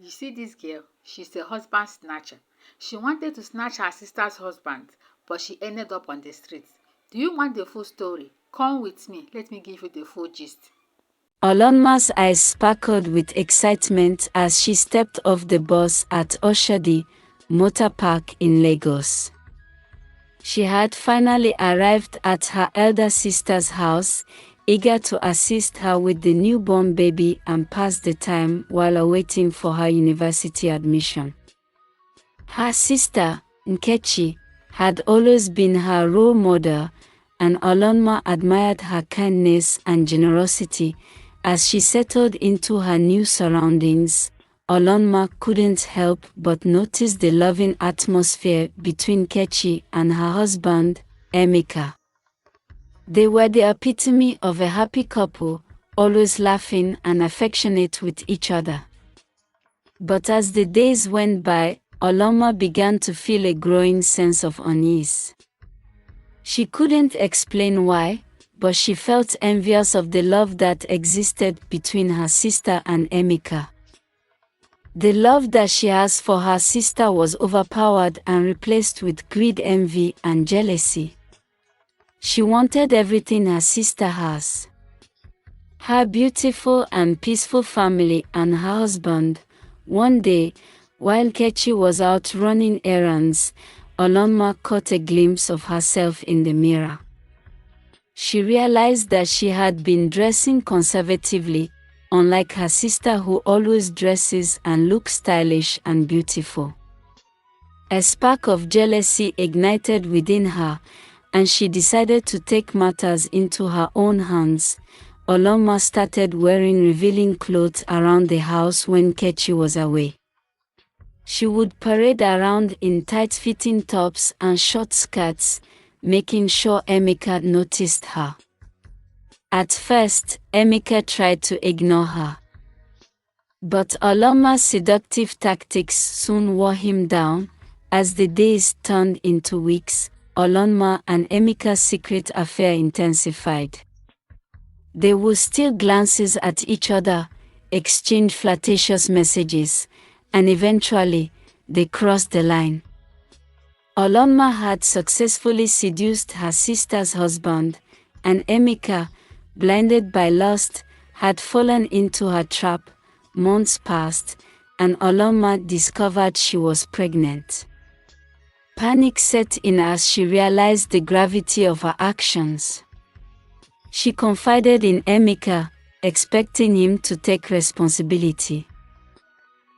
You see this girl, she's a husband snatcher. She wanted to snatch her sister's husband, but she ended up on the streets. Do you want the full story? Come with me. Let me give you the full gist. Olonma's eyes sparkled with excitement as she stepped off the bus at Oshodi Motor Park in Lagos. She had finally arrived at her elder sister's house, eager to assist her with the newborn baby and pass the time while awaiting for her university admission. Her sister, Nkechi, had always been her role model, and Olonma admired her kindness and generosity. As she settled into her new surroundings, Olonma couldn't help but notice the loving atmosphere between Nkechi and her husband, Emeka. They were the epitome of a happy couple, always laughing and affectionate with each other. But as the days went by, Olonma began to feel a growing sense of unease. She couldn't explain why, but she felt envious of the love that existed between her sister and Emeka. The love that she has for her sister was overpowered and replaced with greed, envy, and jealousy. She wanted everything her sister has: her beautiful and peaceful family and her husband. One day, while Nkechi was out running errands, Olonma caught a glimpse of herself in the mirror. She realized that she had been dressing conservatively, unlike her sister who always dresses and looks stylish and beautiful. A spark of jealousy ignited within her, and she decided to take matters into her own hands. Olonma started wearing revealing clothes around the house when Nkechi was away. She would parade around in tight-fitting tops and short skirts, making sure Emeka noticed her. At first, Emeka tried to ignore her. But Olonma's seductive tactics soon wore him down. As the days turned into weeks, Olonma and Emeka's secret affair intensified. They would steal glances at each other, exchange flirtatious messages, and eventually, they crossed the line. Olonma had successfully seduced her sister's husband, and Emeka, blinded by lust, had fallen into her trap. Months passed, and Olonma discovered she was pregnant. Panic set in as she realized the gravity of her actions. She confided in Emeka, expecting him to take responsibility.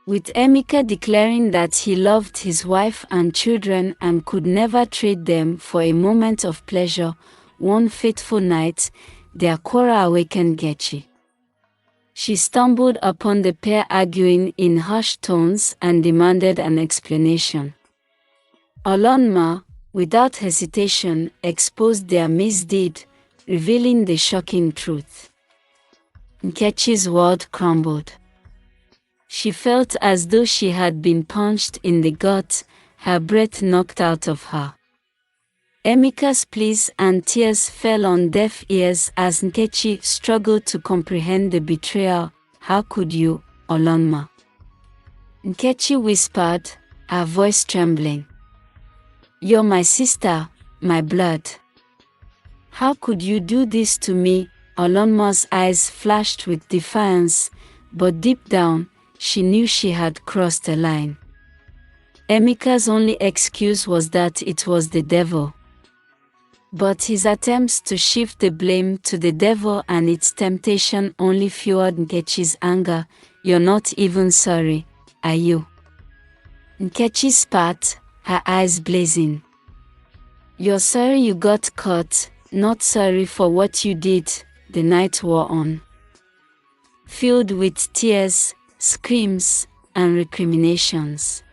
With Emeka declaring that he loved his wife and children and could never trade them for a moment of pleasure, one fateful night, their quarrel awakened Nkechi. She stumbled upon the pair arguing in harsh tones and demanded an explanation. Olonma, without hesitation, exposed their misdeed, revealing the shocking truth. Nkechi's world crumbled. She felt as though she had been punched in the gut, her breath knocked out of her. Emeka's pleas and tears fell on deaf ears as Nkechi struggled to comprehend the betrayal. "How could you, Olonma?" Nkechi whispered, her voice trembling. "You're my sister, my blood. How could you do this to me?" Olonma's eyes flashed with defiance, but deep down, she knew she had crossed a line. Emeka's only excuse was that it was the devil. But his attempts to shift the blame to the devil and its temptation only fueled Nkechi's anger. "You're not even sorry, are you?" Nkechi spat, her eyes blazing. "You're sorry you got caught, not sorry for what you did." The night wore on, filled with tears, screams, and recriminations.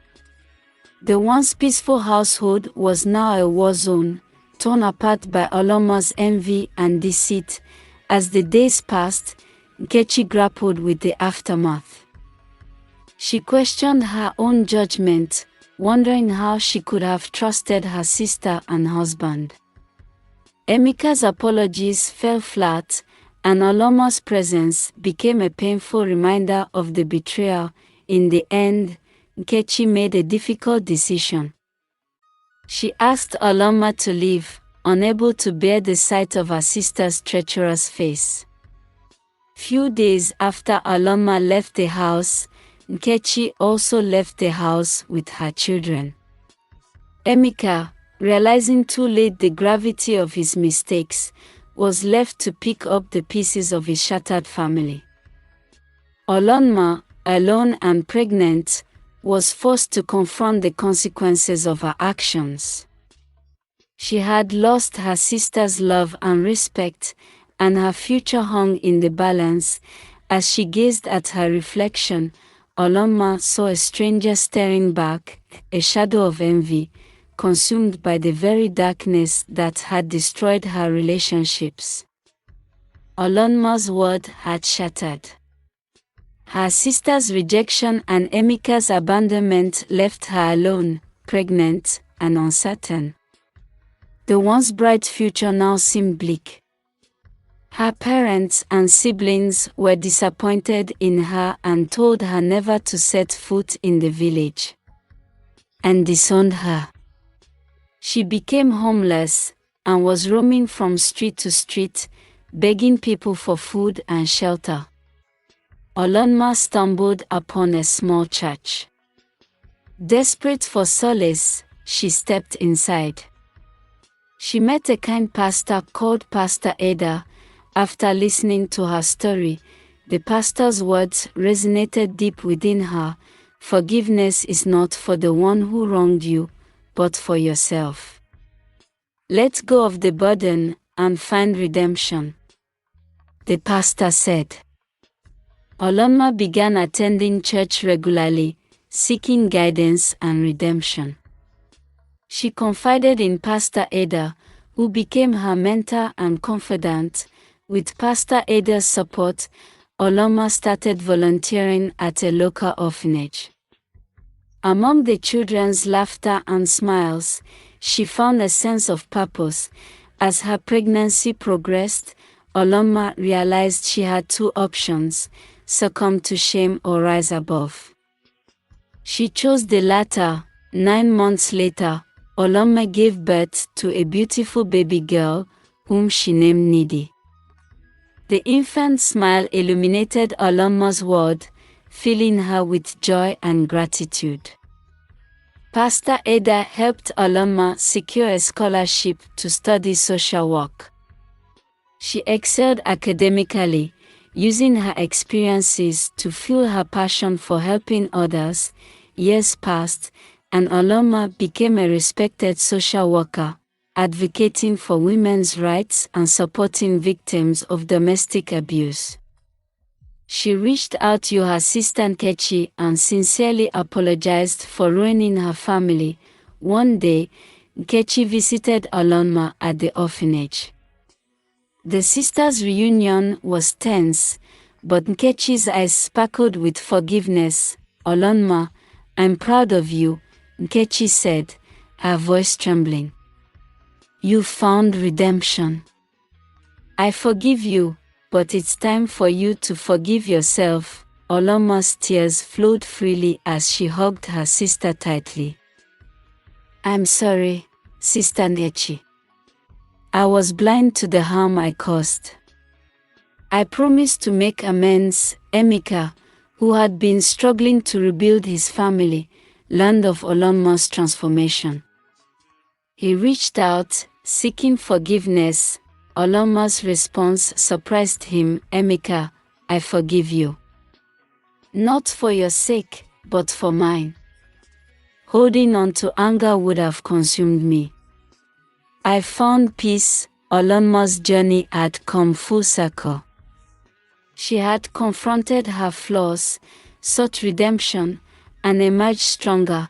The once peaceful household was now a war zone, torn apart by Olonma's envy and deceit. As the days passed, Nkechi grappled with the aftermath. She questioned her own judgment, wondering how she could have trusted her sister and husband. Emeka's apologies fell flat, and Olonma's presence became a painful reminder of the betrayal. in the end, Nkechi made a difficult decision. She asked Oloma to leave, unable to bear the sight of her sister's treacherous face. Few days after Oloma left the house, Nkechi also left the house with her children. Emeka, realizing too late the gravity of his mistakes, was left to pick up the pieces of his shattered family. Oloma, alone and pregnant, was forced to confront the consequences of her actions. She had lost her sister's love and respect, and her future hung in the balance. As she gazed at her reflection, Oloma saw a stranger staring back, a shadow of envy, consumed by the very darkness that had destroyed her relationships. Oloma's world had shattered. Her sister's rejection and Emeka's abandonment left her alone, pregnant, and uncertain. The once bright future now seemed bleak. Her parents and siblings were disappointed in her and told her never to set foot in the village, and disowned her. She became homeless and was roaming from street to street, begging people for food and shelter. Oloma stumbled upon a small church. Desperate for solace, she stepped inside. She met a kind pastor called Pastor Ada. After listening to her story, the pastor's words resonated deep within her. Forgiveness is not for the one who wronged you, but for yourself. Let go of the burden and find redemption, the pastor said. Oloma began attending church regularly, seeking guidance and redemption. She confided in Pastor Ada, who became her mentor and confidant. With Pastor Ada's support, Oloma started volunteering at a local orphanage. Among the children's laughter and smiles, she found a sense of purpose. As her pregnancy progressed, Oloma realized she had two options: succumb to shame or rise above. She chose the latter. 9 months later, Oloma gave birth to a beautiful baby girl, whom she named Needy. The infant's smile illuminated Oloma's world, filling her with joy and gratitude. Pastor Ada helped Oloma secure a scholarship to study social work. She excelled academically, using her experiences to fuel her passion for helping others. Years passed, and Oloma became a respected social worker, advocating for women's rights and supporting victims of domestic abuse. She reached out to her sister Nkechi and sincerely apologized for ruining her family. One day, Nkechi visited Oloma at the orphanage. The sisters' reunion was tense, but Nkechi's eyes sparkled with forgiveness. "Oloma, I'm proud of you," Nkechi said, her voice trembling. "You found redemption. I forgive you, but it's time for you to forgive yourself." Oloma's tears flowed freely as she hugged her sister tightly. "I'm sorry, Sister Nkechi. I was blind to the harm I caused. I promise to make amends." Emeka, who had been struggling to rebuild his family, learned of Oloma's transformation. He reached out, seeking forgiveness. Oloma's response surprised him. "Emeka, I forgive you. Not for your sake, but for mine. Holding on to anger would have consumed me. I found peace." Oloma's journey had come full circle. She had confronted her flaws, sought redemption, and emerged stronger.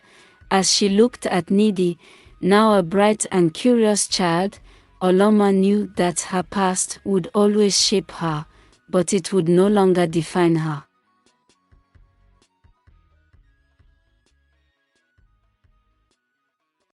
As she looked at Needy, now a bright and curious child, Oloma knew that her past would always shape her, but it would no longer define her.